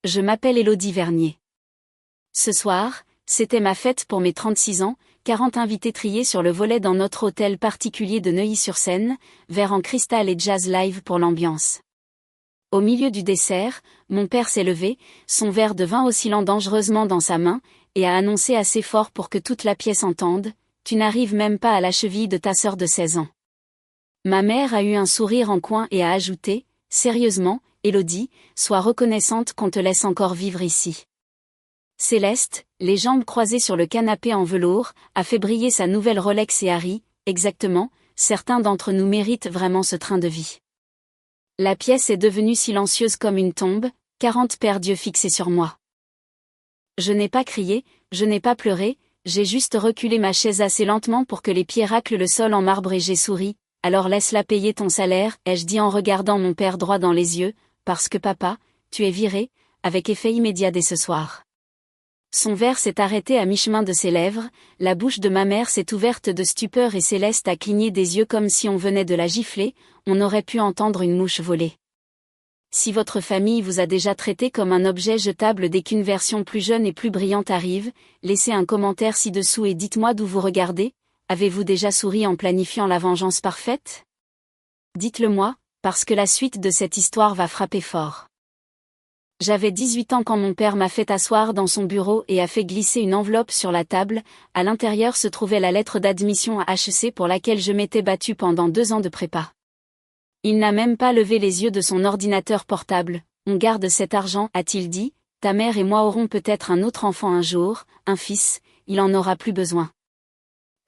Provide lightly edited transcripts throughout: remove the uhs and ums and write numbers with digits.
Je m'appelle Élodie Vernier. Ce soir, c'était ma fête pour mes 36 ans, 40 invités triés sur le volet dans notre hôtel particulier de Neuilly-sur-Seine, verre en cristal et jazz live pour l'ambiance. Au milieu du dessert, mon père s'est levé, son verre de vin oscillant dangereusement dans sa main, et a annoncé assez fort pour que toute la pièce entende: « Tu n'arrives même pas à la cheville de ta sœur de 16 ans. » Ma mère a eu un sourire en coin et a ajouté: « Sérieusement, Élodie, sois reconnaissante qu'on te laisse encore vivre ici. » Céleste, les jambes croisées sur le canapé en velours, a fait briller sa nouvelle Rolex et a ri: « Exactement, certains d'entre nous méritent vraiment ce train de vie. » La pièce est devenue silencieuse comme une tombe, 40 paires d'yeux fixés sur moi. Je n'ai pas crié, je n'ai pas pleuré, j'ai juste reculé ma chaise assez lentement pour que les pieds raclent le sol en marbre et j'ai souri. « Alors laisse-la payer ton salaire », ai-je dit en regardant mon père droit dans les yeux, « parce que papa, tu es viré », avec effet immédiat dès ce soir. Son verre s'est arrêté à mi-chemin de ses lèvres, la bouche de ma mère s'est ouverte de stupeur et Céleste a cligné des yeux comme si on venait de la gifler, on aurait pu entendre une mouche voler. Si votre famille vous a déjà traité comme un objet jetable dès qu'une version plus jeune et plus brillante arrive, laissez un commentaire ci-dessous et dites-moi d'où vous regardez. Avez-vous déjà souri en planifiant la vengeance parfaite? Dites-le moi, parce que la suite de cette histoire va frapper fort. J'avais 18 ans quand mon père m'a fait asseoir dans son bureau et a fait glisser une enveloppe sur la table. À l'intérieur se trouvait la lettre d'admission à HEC pour laquelle je m'étais battue pendant 2 ans de prépa. Il n'a même pas levé les yeux de son ordinateur portable. « On garde cet argent », a-t-il dit, « ta mère et moi aurons peut-être un autre enfant un jour, un fils, il en aura plus besoin. »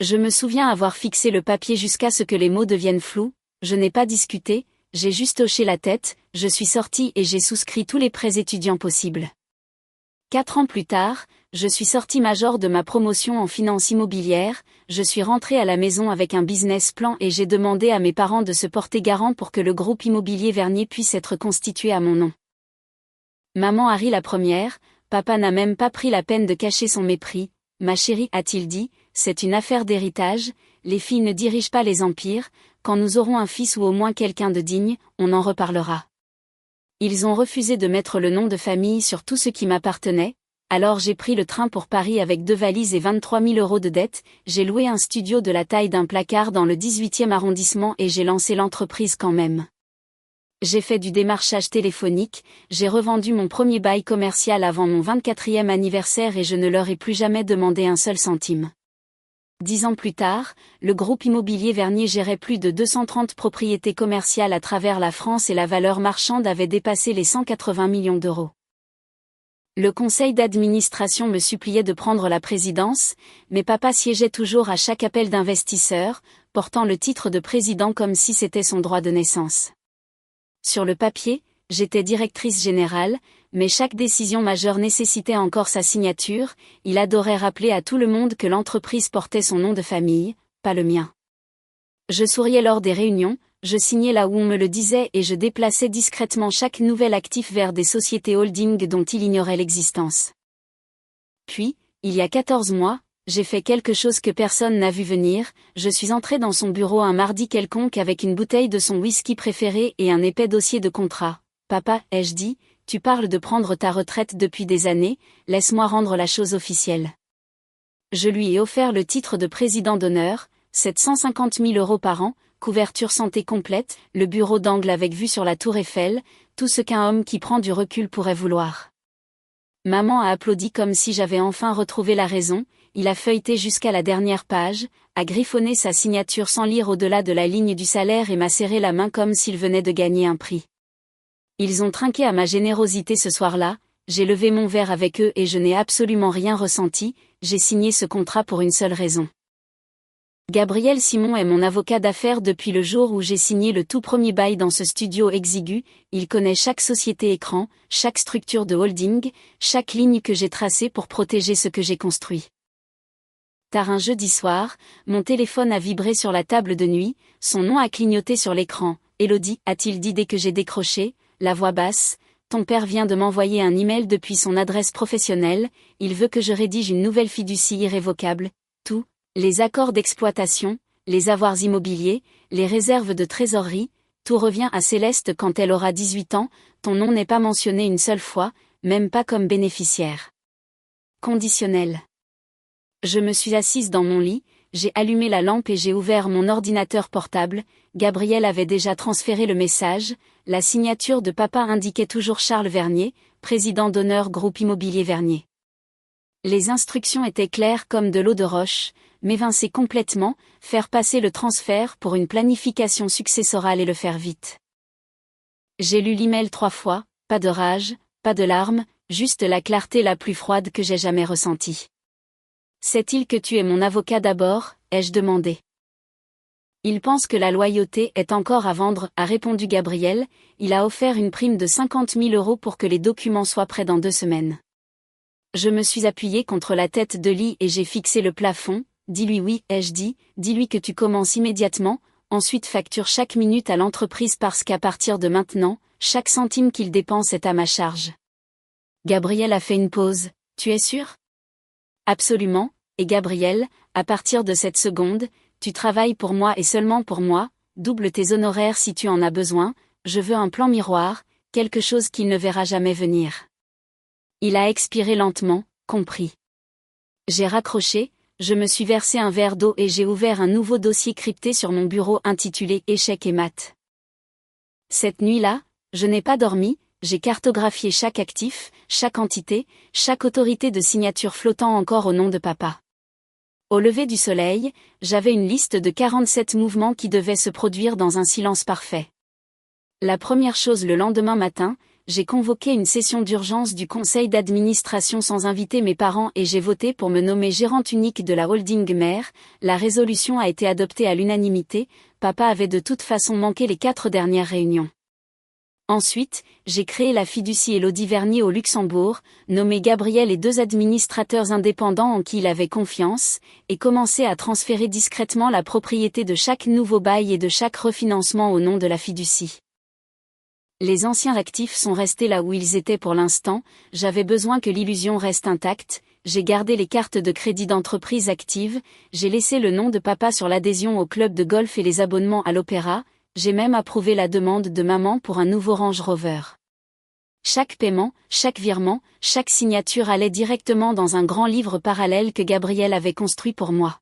Je me souviens avoir fixé le papier jusqu'à ce que les mots deviennent flous, je n'ai pas discuté, j'ai juste hoché la tête, je suis sortie et j'ai souscrit tous les prêts étudiants possibles. 4 ans plus tard, je suis sortie major de ma promotion en finance immobilière, je suis rentrée à la maison avec un business plan et j'ai demandé à mes parents de se porter garant pour que le groupe immobilier Vernier puisse être constitué à mon nom. Maman a ri la première, papa n'a même pas pris la peine de cacher son mépris. « Ma chérie, a-t-il dit, c'est une affaire d'héritage, les filles ne dirigent pas les empires, quand nous aurons un fils ou au moins quelqu'un de digne, on en reparlera. » Ils ont refusé de mettre le nom de famille sur tout ce qui m'appartenait, alors j'ai pris le train pour Paris avec 2 valises et 23 000 € de dettes, j'ai loué un studio de la taille d'un placard dans le 18e arrondissement et j'ai lancé l'entreprise quand même. J'ai fait du démarchage téléphonique, j'ai revendu mon premier bail commercial avant mon 24e anniversaire et je ne leur ai plus jamais demandé un seul centime. 10 ans plus tard, le groupe immobilier Vernier gérait plus de 230 propriétés commerciales à travers la France et la valeur marchande avait dépassé les 180 millions d'euros. Le conseil d'administration me suppliait de prendre la présidence, mais papa siégeait toujours à chaque appel d'investisseurs, portant le titre de président comme si c'était son droit de naissance. Sur le papier, j'étais directrice générale, mais chaque décision majeure nécessitait encore sa signature, il adorait rappeler à tout le monde que l'entreprise portait son nom de famille, pas le mien. Je souriais lors des réunions, je signais là où on me le disait et je déplaçais discrètement chaque nouvel actif vers des sociétés holding dont il ignorait l'existence. Puis, il y a 14 mois, j'ai fait quelque chose que personne n'a vu venir, je suis entrée dans son bureau un mardi quelconque avec une bouteille de son whisky préféré et un épais dossier de contrat. « Papa, ai-je dit, tu parles de prendre ta retraite depuis des années, laisse-moi rendre la chose officielle. » Je lui ai offert le titre de président d'honneur, 750 000 € par an, couverture santé complète, le bureau d'angle avec vue sur la tour Eiffel, tout ce qu'un homme qui prend du recul pourrait vouloir. Maman a applaudi comme si j'avais enfin retrouvé la raison, il a feuilleté jusqu'à la dernière page, a griffonné sa signature sans lire au-delà de la ligne du salaire et m'a serré la main comme s'il venait de gagner un prix. Ils ont trinqué à ma générosité ce soir-là, j'ai levé mon verre avec eux et je n'ai absolument rien ressenti, j'ai signé ce contrat pour une seule raison. Gabriel Simon est mon avocat d'affaires depuis le jour où j'ai signé le tout premier bail dans ce studio exigu, il connaît chaque société écran, chaque structure de holding, chaque ligne que j'ai tracée pour protéger ce que j'ai construit. Tard un jeudi soir, mon téléphone a vibré sur la table de nuit, son nom a clignoté sur l'écran. « Élodie », a-t-il dit dès que j'ai décroché, la voix basse, « ton père vient de m'envoyer un email depuis son adresse professionnelle, il veut que je rédige une nouvelle fiducie irrévocable, tout, les accords d'exploitation, les avoirs immobiliers, les réserves de trésorerie, tout revient à Céleste quand elle aura 18 ans, ton nom n'est pas mentionné une seule fois, même pas comme bénéficiaire. Conditionnel. Je me suis assise dans mon lit, j'ai allumé la lampe et j'ai ouvert mon ordinateur portable. Gabriel avait déjà transféré le message, la signature de papa indiquait toujours Charles Vernier, président d'honneur Groupe Immobilier Vernier. Les instructions étaient claires comme de l'eau de roche, m'évincer complètement, faire passer le transfert pour une planification successorale et le faire vite. J'ai lu l'email 3 fois, pas de rage, pas de larmes, juste la clarté la plus froide que j'ai jamais ressentie. Sait-il que tu es mon avocat d'abord, ai-je demandé. Il pense que la loyauté est encore à vendre, a répondu Gabriel, il a offert une prime de 50 000 € pour que les documents soient prêts dans 2 semaines. Je me suis appuyée contre la tête de lit et j'ai fixé le plafond, dis-lui oui, ai-je dit, dis-lui que tu commences immédiatement, ensuite facture chaque minute à l'entreprise parce qu'à partir de maintenant, chaque centime qu'il dépense est à ma charge. Gabriel a fait une pause, tu es sûr ? Absolument, et Gabriel, à partir de cette seconde, tu travailles pour moi et seulement pour moi, double tes honoraires si tu en as besoin, je veux un plan miroir, quelque chose qu'il ne verra jamais venir. Il a expiré lentement, compris. J'ai raccroché, je me suis versé un verre d'eau et j'ai ouvert un nouveau dossier crypté sur mon bureau intitulé Échecs et maths. Cette nuit-là, je n'ai pas dormi, j'ai cartographié chaque actif, chaque entité, chaque autorité de signature flottant encore au nom de papa. Au lever du soleil, j'avais une liste de 47 mouvements qui devaient se produire dans un silence parfait. La première chose le lendemain matin, j'ai convoqué une session d'urgence du conseil d'administration sans inviter mes parents et j'ai voté pour me nommer gérante unique de la holding mère. La résolution a été adoptée à l'unanimité, papa avait de toute façon manqué les 4 dernières réunions. Ensuite, j'ai créé la fiducie Élodie Vernier au Luxembourg, nommé Gabriel et 2 administrateurs indépendants en qui il avait confiance, et commencé à transférer discrètement la propriété de chaque nouveau bail et de chaque refinancement au nom de la fiducie. Les anciens actifs sont restés là où ils étaient pour l'instant, j'avais besoin que l'illusion reste intacte, j'ai gardé les cartes de crédit d'entreprise actives, j'ai laissé le nom de papa sur l'adhésion au club de golf et les abonnements à l'opéra, j'ai même approuvé la demande de maman pour un nouveau Range Rover. Chaque paiement, chaque virement, chaque signature allait directement dans un grand livre parallèle que Gabriel avait construit pour moi.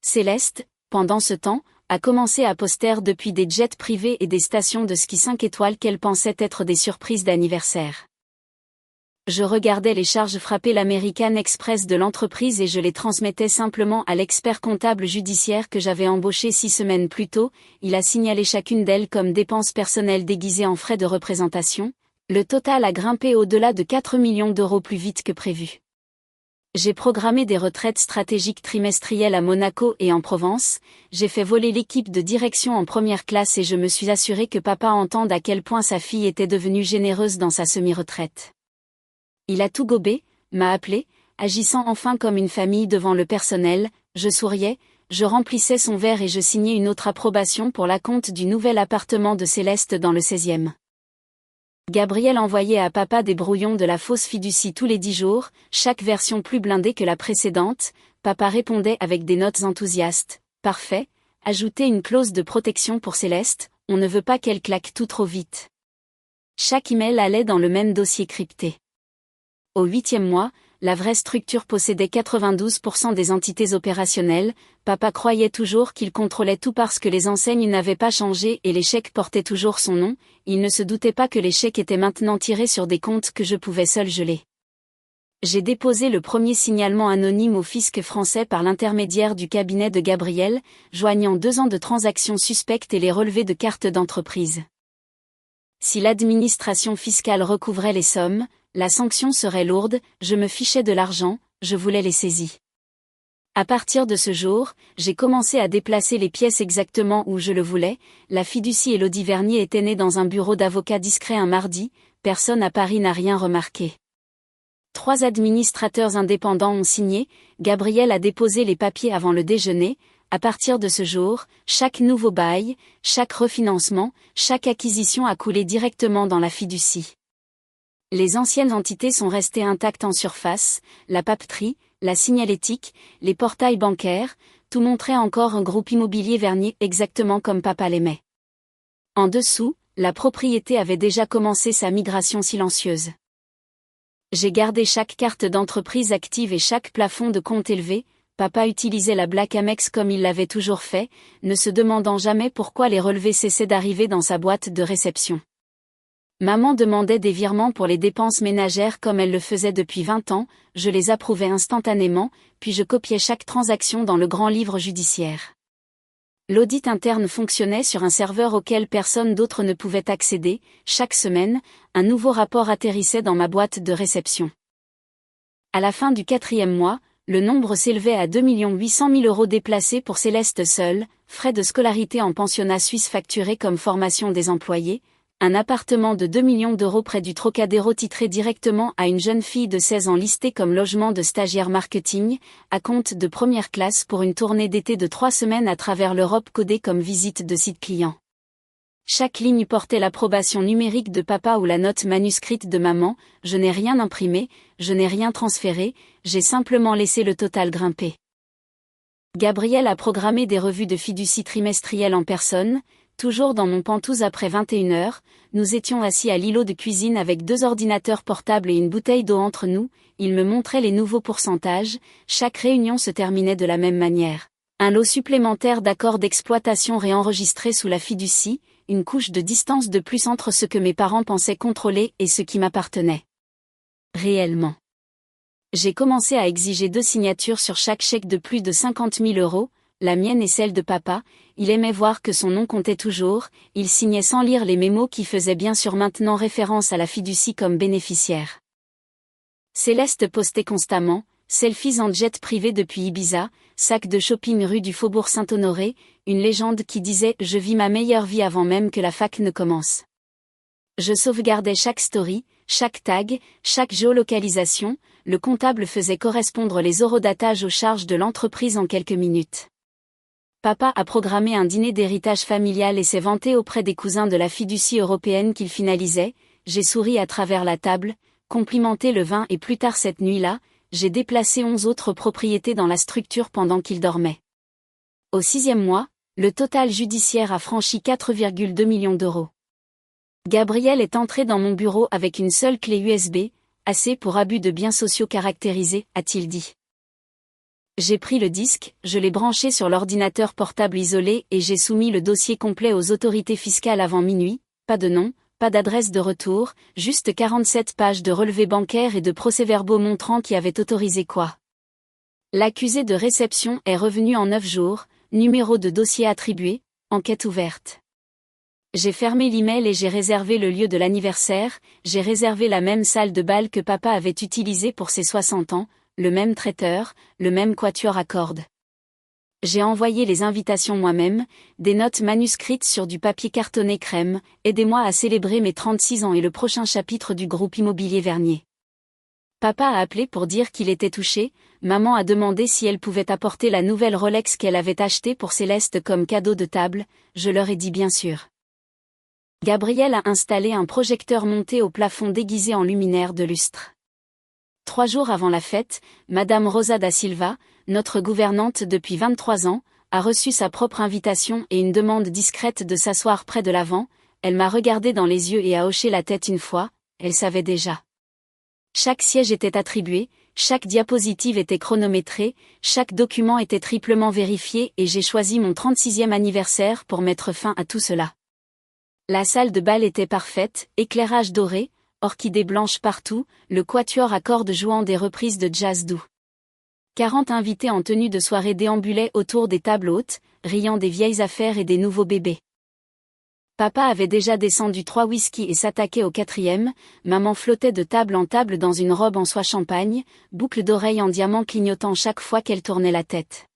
Céleste, pendant ce temps, a commencé à poster depuis des jets privés et des stations de ski 5 étoiles qu'elle pensait être des surprises d'anniversaire. Je regardais les charges frapper l'American Express de l'entreprise et je les transmettais simplement à l'expert comptable judiciaire que j'avais embauché 6 semaines plus tôt, il a signalé chacune d'elles comme dépenses personnelles déguisées en frais de représentation. Le total a grimpé au-delà de 4 millions d'euros plus vite que prévu. J'ai programmé des retraites stratégiques trimestrielles à Monaco et en Provence, j'ai fait voler l'équipe de direction en première classe et je me suis assuré que papa entende à quel point sa fille était devenue généreuse dans sa semi-retraite. Il a tout gobé, m'a appelé, agissant enfin comme une famille devant le personnel, je souriais, je remplissais son verre et je signais une autre approbation pour l'acompte du nouvel appartement de Céleste dans le 16e. Gabriel envoyait à papa des brouillons de la fausse fiducie tous les 10 jours, chaque version plus blindée que la précédente, papa répondait avec des notes enthousiastes, parfait, ajoutez une clause de protection pour Céleste, on ne veut pas qu'elle claque tout trop vite. Chaque email allait dans le même dossier crypté. Au 8e mois, la vraie structure possédait 92% des entités opérationnelles, papa croyait toujours qu'il contrôlait tout parce que les enseignes n'avaient pas changé et les chèques portaient toujours son nom, il ne se doutait pas que les chèques étaient maintenant tirés sur des comptes que je pouvais seul geler. J'ai déposé le premier signalement anonyme au fisc français par l'intermédiaire du cabinet de Gabriel, joignant 2 ans de transactions suspectes et les relevés de cartes d'entreprise. Si l'administration fiscale recouvrait les sommes, la sanction serait lourde, je me fichais de l'argent, je voulais les saisies. À partir de ce jour, j'ai commencé à déplacer les pièces exactement où je le voulais, la fiducie Élodie Vernier était née dans un bureau d'avocat discret un mardi, personne à Paris n'a rien remarqué. 3 administrateurs indépendants ont signé, Gabriel a déposé les papiers avant le déjeuner, à partir de ce jour, chaque nouveau bail, chaque refinancement, chaque acquisition a coulé directement dans la fiducie. Les anciennes entités sont restées intactes en surface, la papeterie, la signalétique, les portails bancaires, tout montrait encore un groupe immobilier Vernier exactement comme papa l'aimait. En dessous, la propriété avait déjà commencé sa migration silencieuse. J'ai gardé chaque carte d'entreprise active et chaque plafond de compte élevé. Papa utilisait la Black Amex comme il l'avait toujours fait, ne se demandant jamais pourquoi les relevés cessaient d'arriver dans sa boîte de réception. Maman demandait des virements pour les dépenses ménagères comme elle le faisait depuis 20 ans, je les approuvais instantanément, puis je copiais chaque transaction dans le grand livre judiciaire. L'audit interne fonctionnait sur un serveur auquel personne d'autre ne pouvait accéder. Chaque semaine, un nouveau rapport atterrissait dans ma boîte de réception. À la fin du 4e mois, le nombre s'élevait à 2 800 000 € déplacés pour Céleste seule, frais de scolarité en pensionnat suisse facturés comme formation des employés, un appartement de 2 millions d'euros près du Trocadéro titré directement à une jeune fille de 16 ans listée comme logement de stagiaire marketing, à compte de première classe pour une tournée d'été de 3 semaines à travers l'Europe codée comme visite de site client. Chaque ligne portait l'approbation numérique de papa ou la note manuscrite de maman, je n'ai rien imprimé, je n'ai rien transféré, j'ai simplement laissé le total grimper. Gabriel a programmé des revues de fiducie trimestrielles en personne. Toujours dans mon pantouse après 21h, nous étions assis à l'îlot de cuisine avec 2 ordinateurs portables et une bouteille d'eau entre nous, il me montrait les nouveaux pourcentages, chaque réunion se terminait de la même manière. Un lot supplémentaire d'accords d'exploitation réenregistrés sous la fiducie, une couche de distance de plus entre ce que mes parents pensaient contrôler et ce qui m'appartenait réellement. J'ai commencé à exiger 2 signatures sur chaque chèque de plus de 50 000 €, la mienne et celle de papa. Il aimait voir que son nom comptait toujours, il signait sans lire les mémos qui faisaient bien sûr maintenant référence à la fiducie comme bénéficiaire. Céleste postait constamment, selfies en jet privé depuis Ibiza, sac de shopping rue du Faubourg Saint-Honoré, une légende qui disait « Je vis ma meilleure vie avant même que la fac ne commence ». Je sauvegardais chaque story, chaque tag, chaque géolocalisation, le comptable faisait correspondre les horodatage aux charges de l'entreprise en quelques minutes. Papa a programmé un dîner d'héritage familial et s'est vanté auprès des cousins de la fiducie européenne qu'il finalisait. J'ai souri à travers la table, complimenté le vin et plus tard cette nuit-là, j'ai déplacé 11 autres propriétés dans la structure pendant qu'il dormait. Au 6e mois, le total judiciaire a franchi 4,2 millions d'euros. Gabriel est entré dans mon bureau avec une seule clé USB, assez pour abus de biens sociaux caractérisés, a-t-il dit. J'ai pris le disque, je l'ai branché sur l'ordinateur portable isolé et j'ai soumis le dossier complet aux autorités fiscales avant minuit, pas de nom, pas d'adresse de retour, juste 47 pages de relevés bancaires et de procès-verbaux montrant qui avait autorisé quoi. L'accusé de réception est revenu en 9 jours, numéro de dossier attribué, enquête ouverte. J'ai fermé l'email et j'ai réservé le lieu de l'anniversaire, j'ai réservé la même salle de bal que papa avait utilisée pour ses 60 ans, le même traiteur, le même quatuor à cordes. J'ai envoyé les invitations moi-même, des notes manuscrites sur du papier cartonné crème, aidez-moi à célébrer mes 36 ans et le prochain chapitre du groupe immobilier Vernier. Papa a appelé pour dire qu'il était touché, maman a demandé si elle pouvait apporter la nouvelle Rolex qu'elle avait achetée pour Céleste comme cadeau de table, je leur ai dit bien sûr. Gabriel a installé un projecteur monté au plafond déguisé en luminaire de lustre. 3 jours avant la fête, Madame Rosa da Silva, notre gouvernante depuis 23 ans, a reçu sa propre invitation et une demande discrète de s'asseoir près de l'avant. Elle m'a regardé dans les yeux et a hoché la tête une fois, elle savait déjà. Chaque siège était attribué, chaque diapositive était chronométrée, chaque document était triplement vérifié et j'ai choisi mon 36e anniversaire pour mettre fin à tout cela. La salle de bal était parfaite, éclairage doré, orchidées blanches partout, le quatuor à cordes jouant des reprises de jazz doux. 40 invités en tenue de soirée déambulaient autour des tables hautes, riant des vieilles affaires et des nouveaux bébés. Papa avait déjà descendu 3 whisky et s'attaquait au 4e, maman flottait de table en table dans une robe en soie champagne, boucle d'oreilles en diamant clignotant chaque fois qu'elle tournait la tête.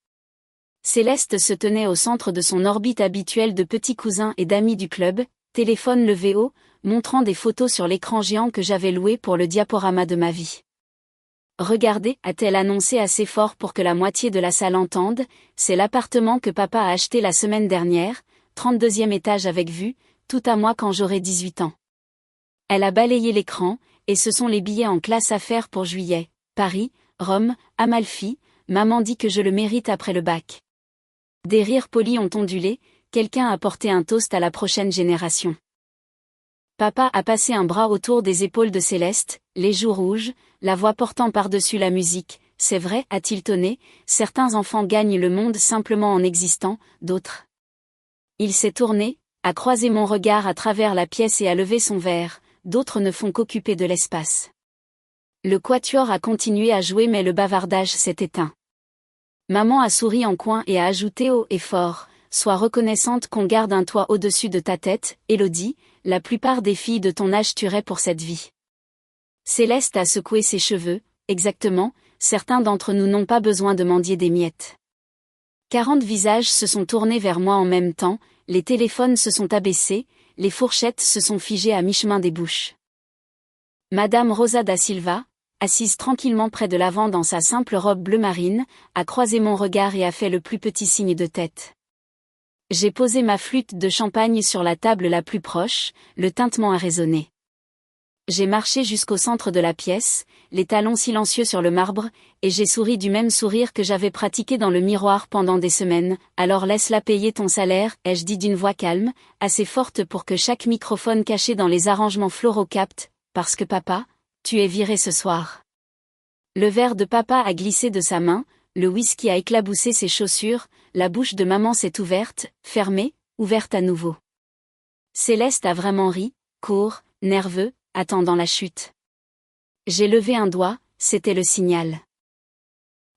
Céleste se tenait au centre de son orbite habituelle de petits cousins et d'amis du club, téléphone levé haut, montrant des photos sur l'écran géant que j'avais loué pour le diaporama de ma vie. Regardez, a-t-elle annoncé assez fort pour que la moitié de la salle entende, c'est l'appartement que papa a acheté la semaine dernière, 32e étage avec vue, tout à moi quand j'aurai 18 ans. Elle a balayé l'écran, et ce sont les billets en classe à faire pour juillet, Paris, Rome, Amalfi, maman dit que je le mérite après le bac. Des rires polis ont ondulé, quelqu'un a porté un toast à la prochaine génération. Papa a passé un bras autour des épaules de Céleste, les joues rouges, la voix portant par-dessus la musique. C'est vrai, a-t-il tonné, certains enfants gagnent le monde simplement en existant, d'autres. Il s'est tourné, a croisé mon regard à travers la pièce et a levé son verre, d'autres ne font qu'occuper de l'espace. Le quatuor a continué à jouer mais le bavardage s'est éteint. Maman a souri en coin et a ajouté haut et fort, sois reconnaissante qu'on garde un toit au-dessus de ta tête, Élodie, la plupart des filles de ton âge tueraient pour cette vie. Céleste a secoué ses cheveux, exactement, certains d'entre nous n'ont pas besoin de mendier des miettes. 40 visages se sont tournés vers moi en même temps, les téléphones se sont abaissés, les fourchettes se sont figées à mi-chemin des bouches. Madame Rosa da Silva, assise tranquillement près de l'avant dans sa simple robe bleu marine, a croisé mon regard et a fait le plus petit signe de tête. J'ai posé ma flûte de champagne sur la table la plus proche, le tintement a résonné. J'ai marché jusqu'au centre de la pièce, les talons silencieux sur le marbre, et j'ai souri du même sourire que j'avais pratiqué dans le miroir pendant des semaines. Alors laisse-la payer ton salaire, ai-je dit d'une voix calme, assez forte pour que chaque microphone caché dans les arrangements floraux capte, parce que papa, tu es viré ce soir. Le verre de papa a glissé de sa main, le whisky a éclaboussé ses chaussures, la bouche de maman s'est ouverte, fermée, ouverte à nouveau. Céleste a vraiment ri, court, nerveux, attendant la chute. J'ai levé un doigt, c'était le signal.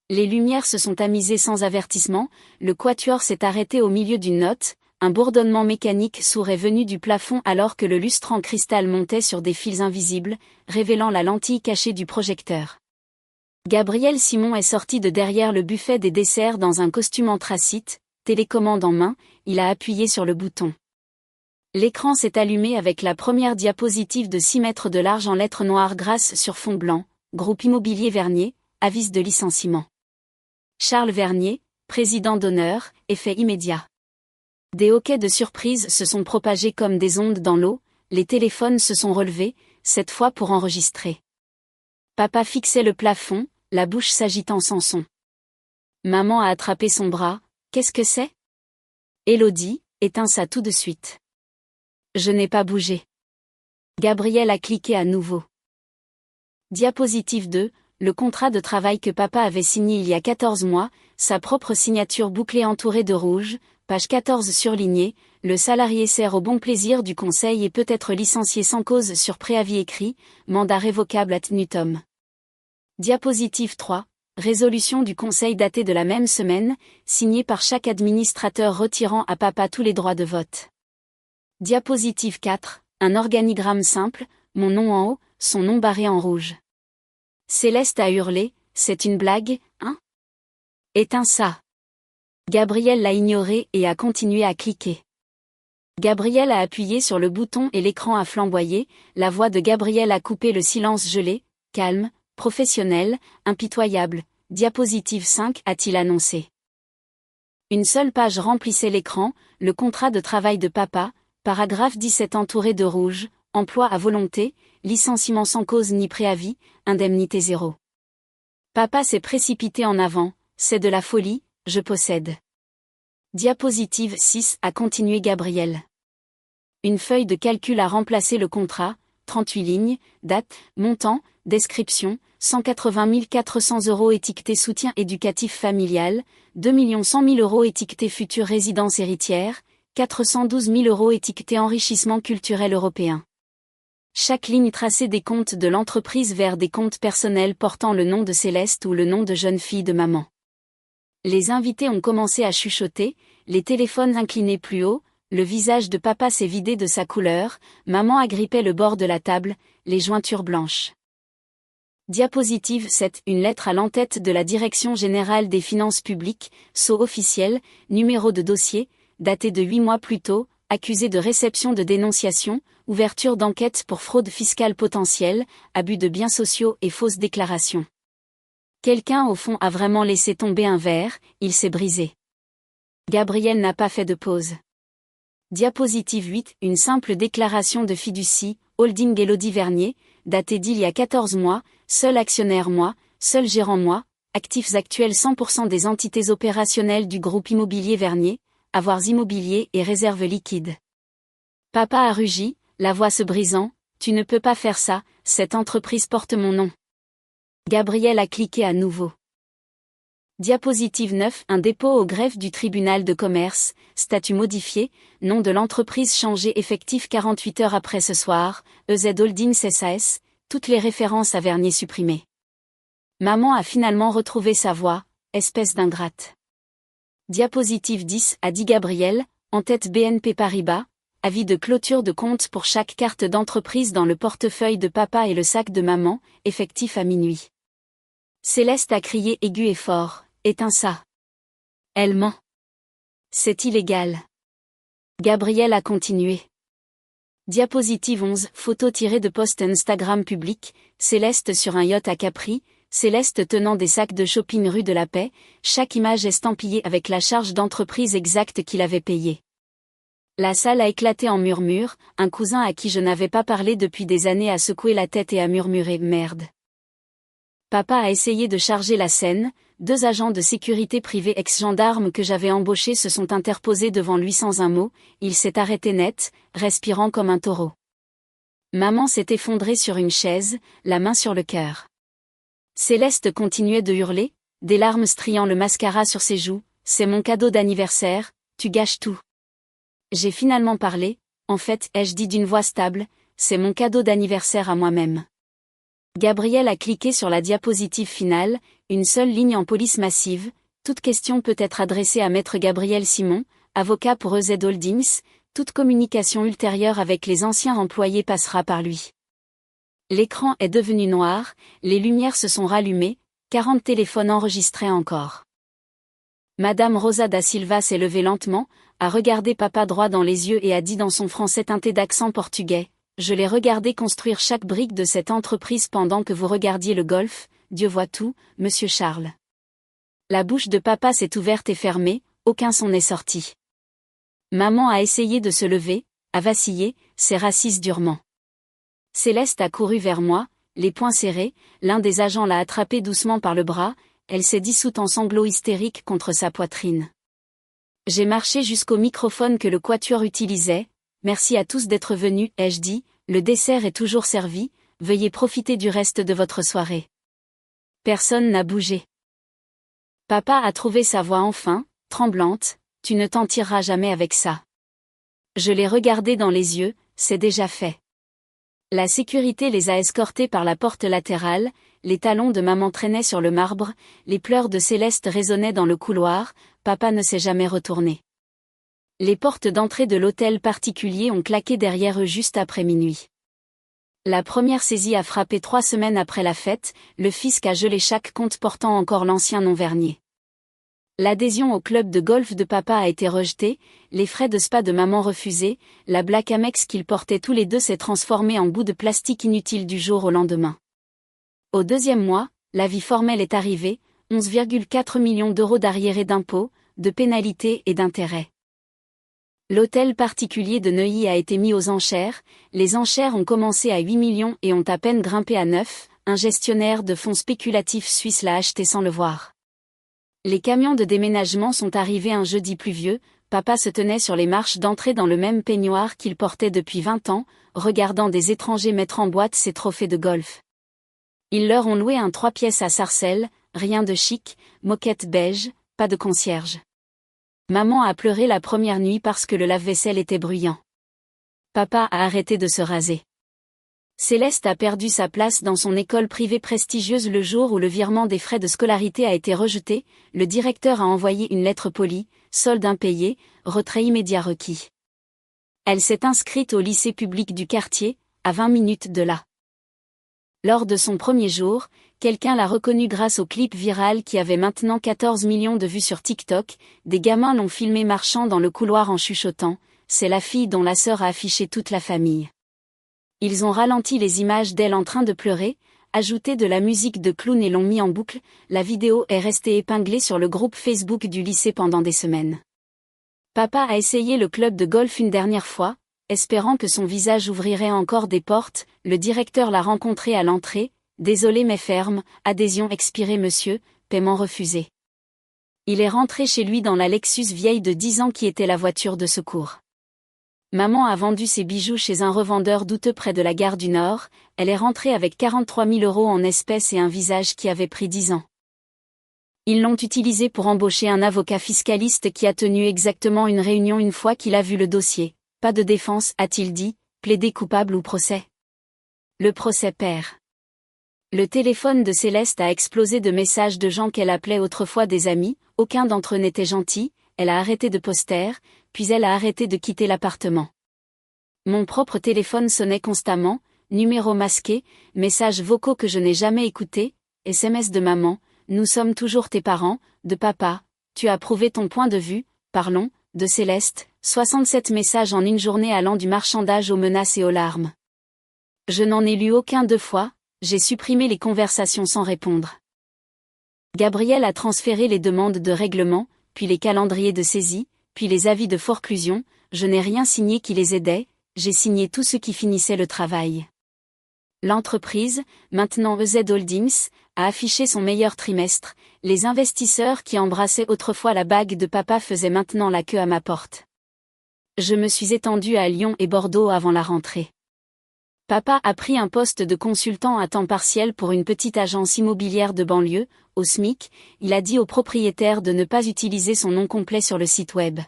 Les lumières se sont tamisées sans avertissement, le quatuor s'est arrêté au milieu d'une note, un bourdonnement mécanique sourd est venu du plafond alors que le lustre en cristal montait sur des fils invisibles, révélant la lentille cachée du projecteur. Gabriel Simon est sorti de derrière le buffet des desserts dans un costume anthracite, télécommande en main, il a appuyé sur le bouton. L'écran s'est allumé avec la première diapositive de 6 mètres de large en lettres noires grasses sur fond blanc, Groupe Immobilier Vernier, avis de licenciement. Charles Vernier, président d'honneur, effet immédiat. Des hoquets de surprise se sont propagés comme des ondes dans l'eau, les téléphones se sont relevés, cette fois pour enregistrer. Papa fixait le plafond, la bouche s'agitant sans son. Maman a attrapé son bras, qu'est-ce que c'est ? Élodie, éteins ça tout de suite. Je n'ai pas bougé. Gabriel a cliqué à nouveau. Diapositive 2, le contrat de travail que papa avait signé il y a 14 mois, sa propre signature bouclée entourée de rouge, page 14 surlignée, le salarié sert au bon plaisir du conseil et peut être licencié sans cause sur préavis écrit, mandat révocable ad nutum. Diapositive 3, résolution du conseil datée de la même semaine, signée par chaque administrateur retirant à papa tous les droits de vote. Diapositive 4, un organigramme simple, mon nom en haut, son nom barré en rouge. Céleste a hurlé, c'est une blague, hein ? Éteins ça. Gabriel l'a ignoré et a continué à cliquer. Gabriel a appuyé sur le bouton et l'écran a flamboyé, la voix de Gabriel a coupé le silence gelé, calme, professionnel, impitoyable. Diapositive 5 a-t-il annoncé. Une seule page remplissait l'écran, le contrat de travail de papa, paragraphe 17 entouré de rouge, emploi à volonté, licenciement sans cause ni préavis, indemnité zéro. Papa s'est précipité en avant, c'est de la folie, je possède. Diapositive 6 a continué Gabriel. Une feuille de calcul a remplacé le contrat, 38 lignes, date, montant, description, 180 400 € étiqueté soutien éducatif familial, 2 100 000 € étiqueté future résidence héritière, 412 000 € étiqueté enrichissement culturel européen. Chaque ligne tracée des comptes de l'entreprise vers des comptes personnels portant le nom de Céleste ou le nom de jeune fille de maman. Les invités ont commencé à chuchoter, les téléphones inclinés plus haut, le visage de papa s'est vidé de sa couleur, maman agrippait le bord de la table, les jointures blanches. Diapositive 7, une lettre à l'entête de la Direction Générale des Finances Publiques, sceau officiel, numéro de dossier, daté de 8 mois plus tôt, accusé de réception de dénonciation, ouverture d'enquête pour fraude fiscale potentielle, abus de biens sociaux et fausses déclarations. Quelqu'un au fond a vraiment laissé tomber un verre, il s'est brisé. Gabriel n'a pas fait de pause. Diapositive 8, une simple déclaration de fiducie, holding Élodie Vernier, datée d'il y a 14 mois, seul actionnaire moi, seul gérant moi, actifs actuels 100% des entités opérationnelles du groupe immobilier Vernier, avoirs immobiliers et réserves liquides. Papa a rugi, la voix se brisant, « Tu ne peux pas faire ça, cette entreprise porte mon nom. » Gabriel a cliqué à nouveau. Diapositive 9. Un dépôt au greffe du tribunal de commerce, statut modifié, nom de l'entreprise changé effectif 48 heures après ce soir, EZ Holdings SAS, toutes les références à Vernier supprimées. Maman a finalement retrouvé sa voix, espèce d'ingrate. Diapositive 10. A dit Gabriel, en tête BNP Paribas, avis de clôture de compte pour chaque carte d'entreprise dans le portefeuille de papa et le sac de maman, effectif à minuit. Céleste a crié aigu et fort, éteins ça. Elle ment. C'est illégal. Gabriel a continué. Diapositive 11. Photo tirée de post Instagram public, Céleste sur un yacht à Capri, Céleste tenant des sacs de shopping rue de la Paix, chaque image estampillée avec la charge d'entreprise exacte qu'il avait payée. La salle a éclaté en murmures, un cousin à qui je n'avais pas parlé depuis des années a secoué la tête et a murmuré « Merde ». Papa a essayé de charger la scène, 2 agents de sécurité privée ex-gendarmes que j'avais embauchés se sont interposés devant lui sans un mot, il s'est arrêté net, respirant comme un taureau. Maman s'est effondrée sur une chaise, la main sur le cœur. Céleste continuait de hurler, des larmes striant le mascara sur ses joues, « C'est mon cadeau d'anniversaire, tu gâches tout. » J'ai finalement parlé, en fait, ai-je dit d'une voix stable, « C'est mon cadeau d'anniversaire à moi-même. » Gabriel a cliqué sur la diapositive finale, une seule ligne en police massive, toute question peut être adressée à Maître Gabriel Simon, avocat pour EZ Holdings, toute communication ultérieure avec les anciens employés passera par lui. L'écran est devenu noir, les lumières se sont rallumées, 40 téléphones enregistrés encore. Madame Rosa da Silva s'est levée lentement, a regardé papa droit dans les yeux et a dit dans son français teinté d'accent portugais, « Je l'ai regardé construire chaque brique de cette entreprise pendant que vous regardiez le golf, Dieu voit tout, monsieur Charles. » La bouche de papa s'est ouverte et fermée, aucun son n'est sorti. Maman a essayé de se lever, a vacillé, s'est rassise durement. Céleste a couru vers moi, les poings serrés, l'un des agents l'a attrapée doucement par le bras, elle s'est dissoute en sanglots hystériques contre sa poitrine. J'ai marché jusqu'au microphone que le quatuor utilisait, « Merci à tous d'être venus », ai-je dit, « Le dessert est toujours servi, veuillez profiter du reste de votre soirée. » Personne n'a bougé. Papa a trouvé sa voix enfin, tremblante, « Tu ne t'en tireras jamais avec ça. » Je l'ai regardé dans les yeux, c'est déjà fait. La sécurité les a escortés par la porte latérale, les talons de maman traînaient sur le marbre, les pleurs de Céleste résonnaient dans le couloir, papa ne s'est jamais retourné. Les portes d'entrée de l'hôtel particulier ont claqué derrière eux juste après minuit. La première saisie a frappé 3 semaines après la fête, le fisc a gelé chaque compte portant encore l'ancien nom Vernier. L'adhésion au club de golf de papa a été rejetée, les frais de spa de maman refusés, la Black Amex qu'ils portaient tous les deux s'est transformée en bout de plastique inutile du jour au lendemain. Au 2e mois, l'avis formel est arrivé, 11,4 millions d'euros d'arriérés d'impôts, de pénalités et d'intérêts. L'hôtel particulier de Neuilly a été mis aux enchères, les enchères ont commencé à 8 millions et ont à peine grimpé à 9, un gestionnaire de fonds spéculatifs suisse l'a acheté sans le voir. Les camions de déménagement sont arrivés un jeudi pluvieux, papa se tenait sur les marches d'entrée dans le même peignoir qu'il portait depuis 20 ans, regardant des étrangers mettre en boîte ses trophées de golf. Ils leur ont loué un 3 pièces à Sarcelles, rien de chic, moquette beige, pas de concierge. Maman a pleuré la première nuit parce que le lave-vaisselle était bruyant. Papa a arrêté de se raser. Céleste a perdu sa place dans son école privée prestigieuse le jour où le virement des frais de scolarité a été rejeté, le directeur a envoyé une lettre polie, solde impayé, retrait immédiat requis. Elle s'est inscrite au lycée public du quartier, à 20 minutes de là. Lors de son premier jour, quelqu'un l'a reconnue grâce au clip viral qui avait maintenant 14 millions de vues sur TikTok, des gamins l'ont filmé marchant dans le couloir en chuchotant, c'est la fille dont la sœur a affiché toute la famille. Ils ont ralenti les images d'elle en train de pleurer, ajouté de la musique de clown et l'ont mis en boucle, la vidéo est restée épinglée sur le groupe Facebook du lycée pendant des semaines. Papa a essayé le club de golf une dernière fois, espérant que son visage ouvrirait encore des portes, le directeur l'a rencontré à l'entrée, désolé mais ferme, adhésion expirée monsieur, paiement refusé. Il est rentré chez lui dans la Lexus vieille de 10 ans qui était la voiture de secours. Maman a vendu ses bijoux chez un revendeur douteux près de la gare du Nord, elle est rentrée avec 43 000 € en espèces et un visage qui avait pris 10 ans. Ils l'ont utilisé pour embaucher un avocat fiscaliste qui a tenu exactement une réunion une fois qu'il a vu le dossier. Pas de défense, a-t-il dit, plaider coupable ou procès. Le procès perd. Le téléphone de Céleste a explosé de messages de gens qu'elle appelait autrefois des amis, aucun d'entre eux n'était gentil, elle a arrêté de poster, puis elle a arrêté de quitter l'appartement. Mon propre téléphone sonnait constamment, numéro masqué, messages vocaux que je n'ai jamais écoutés, SMS de maman, nous sommes toujours tes parents, de papa, tu as prouvé ton point de vue, parlons, de Céleste, 67 messages en une journée allant du marchandage aux menaces et aux larmes. Je n'en ai lu aucun 2 fois, j'ai supprimé les conversations sans répondre. Gabriel a transféré les demandes de règlement, puis les calendriers de saisie, puis les avis de forclusion, je n'ai rien signé qui les aidait, j'ai signé tout ce qui finissait le travail. L'entreprise, maintenant EZ Holdings, a affiché son meilleur trimestre, les investisseurs qui embrassaient autrefois la bague de papa faisaient maintenant la queue à ma porte. Je me suis étendue à Lyon et Bordeaux avant la rentrée. Papa a pris un poste de consultant à temps partiel pour une petite agence immobilière de banlieue, au SMIC, il a dit au propriétaire de ne pas utiliser son nom complet sur le site web.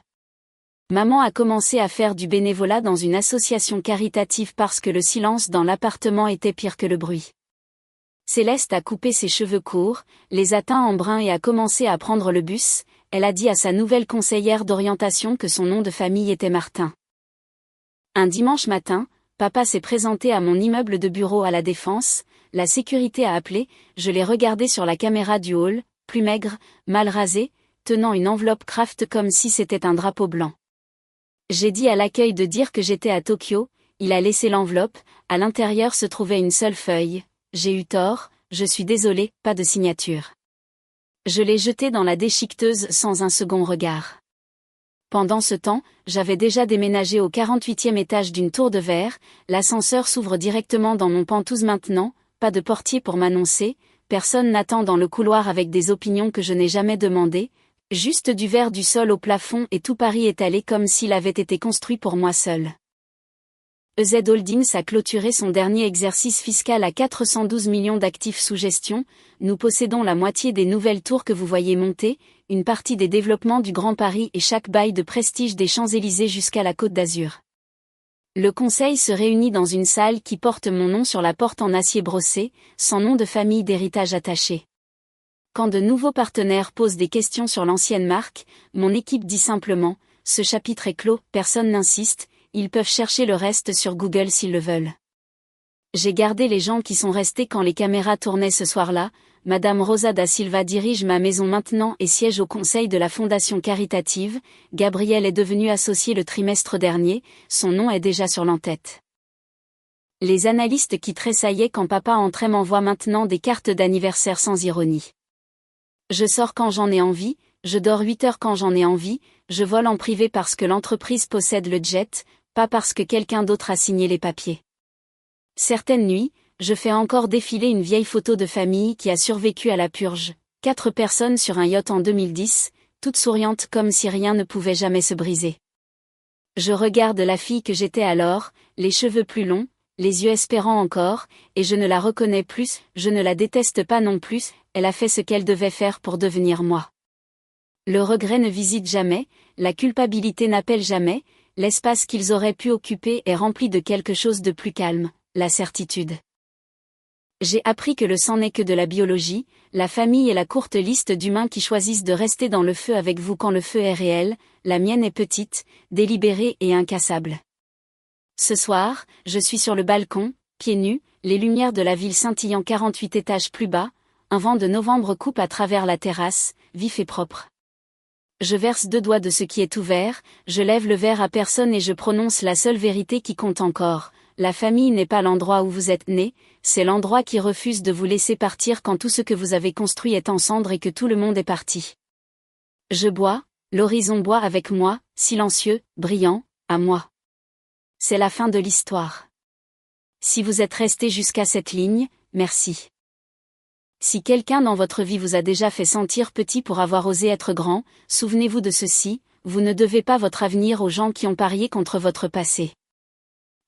Maman a commencé à faire du bénévolat dans une association caritative parce que le silence dans l'appartement était pire que le bruit. Céleste a coupé ses cheveux courts, les a teints en brun et a commencé à prendre le bus, elle a dit à sa nouvelle conseillère d'orientation que son nom de famille était Martin. Un dimanche matin, papa s'est présenté à mon immeuble de bureau à La Défense, la sécurité a appelé, je l'ai regardé sur la caméra du hall, plus maigre, mal rasé, tenant une enveloppe Kraft comme si c'était un drapeau blanc. J'ai dit à l'accueil de dire que j'étais à Tokyo, il a laissé l'enveloppe, à l'intérieur se trouvait une seule feuille, j'ai eu tort, je suis désolé, pas de signature. Je l'ai jetée dans la déchiqueteuse sans un second regard. Pendant ce temps, j'avais déjà déménagé au 48e étage d'une tour de verre, l'ascenseur s'ouvre directement dans mon penthouse maintenant, pas de portier pour m'annoncer, personne n'attend dans le couloir avec des opinions que je n'ai jamais demandées, juste du verre du sol au plafond et tout Paris étalé comme s'il avait été construit pour moi seul. EZ Holdings a clôturé son dernier exercice fiscal à 412 millions d'actifs sous gestion, nous possédons la moitié des nouvelles tours que vous voyez monter, une partie des développements du Grand Paris et chaque bail de prestige des Champs-Élysées jusqu'à la Côte d'Azur. Le conseil se réunit dans une salle qui porte mon nom sur la porte en acier brossé, sans nom de famille d'héritage attaché. Quand de nouveaux partenaires posent des questions sur l'ancienne marque, mon équipe dit simplement, ce chapitre est clos, personne n'insiste, ils peuvent chercher le reste sur Google s'ils le veulent. J'ai gardé les gens qui sont restés quand les caméras tournaient ce soir-là, Madame Rosa da Silva dirige ma maison maintenant et siège au conseil de la fondation caritative, Gabriel est devenu associé le trimestre dernier, son nom est déjà sur l'entête. Les analystes qui tressaillaient quand papa entrait m'envoient maintenant des cartes d'anniversaire sans ironie. Je sors quand j'en ai envie, je dors 8 heures quand j'en ai envie, je vole en privé parce que l'entreprise possède le jet, pas parce que quelqu'un d'autre a signé les papiers. Certaines nuits, je fais encore défiler une vieille photo de famille qui a survécu à la purge, 4 personnes sur un yacht en 2010, toutes souriantes comme si rien ne pouvait jamais se briser. Je regarde la fille que j'étais alors, les cheveux plus longs, les yeux espérants encore, et je ne la reconnais plus, je ne la déteste pas non plus, elle a fait ce qu'elle devait faire pour devenir moi. Le regret ne visite jamais, la culpabilité n'appelle jamais, l'espace qu'ils auraient pu occuper est rempli de quelque chose de plus calme, la certitude. J'ai appris que le sang n'est que de la biologie, la famille est la courte liste d'humains qui choisissent de rester dans le feu avec vous quand le feu est réel, la mienne est petite, délibérée et incassable. Ce soir, je suis sur le balcon, pieds nus, les lumières de la ville scintillant 48 étages plus bas, un vent de novembre coupe à travers la terrasse, vif et propre. Je verse 2 doigts de ce qui est ouvert, je lève le verre à personne et je prononce la seule vérité qui compte encore. La famille n'est pas l'endroit où vous êtes né, c'est l'endroit qui refuse de vous laisser partir quand tout ce que vous avez construit est en cendres et que tout le monde est parti. Je bois, l'horizon boit avec moi, silencieux, brillant, à moi. C'est la fin de l'histoire. Si vous êtes resté jusqu'à cette ligne, merci. Si quelqu'un dans votre vie vous a déjà fait sentir petit pour avoir osé être grand, souvenez-vous de ceci, vous ne devez pas votre avenir aux gens qui ont parié contre votre passé.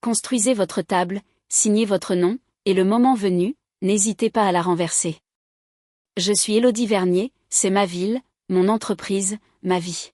Construisez votre table, signez votre nom, et le moment venu, n'hésitez pas à la renverser. Je suis Élodie Vernier, c'est ma ville, mon entreprise, ma vie.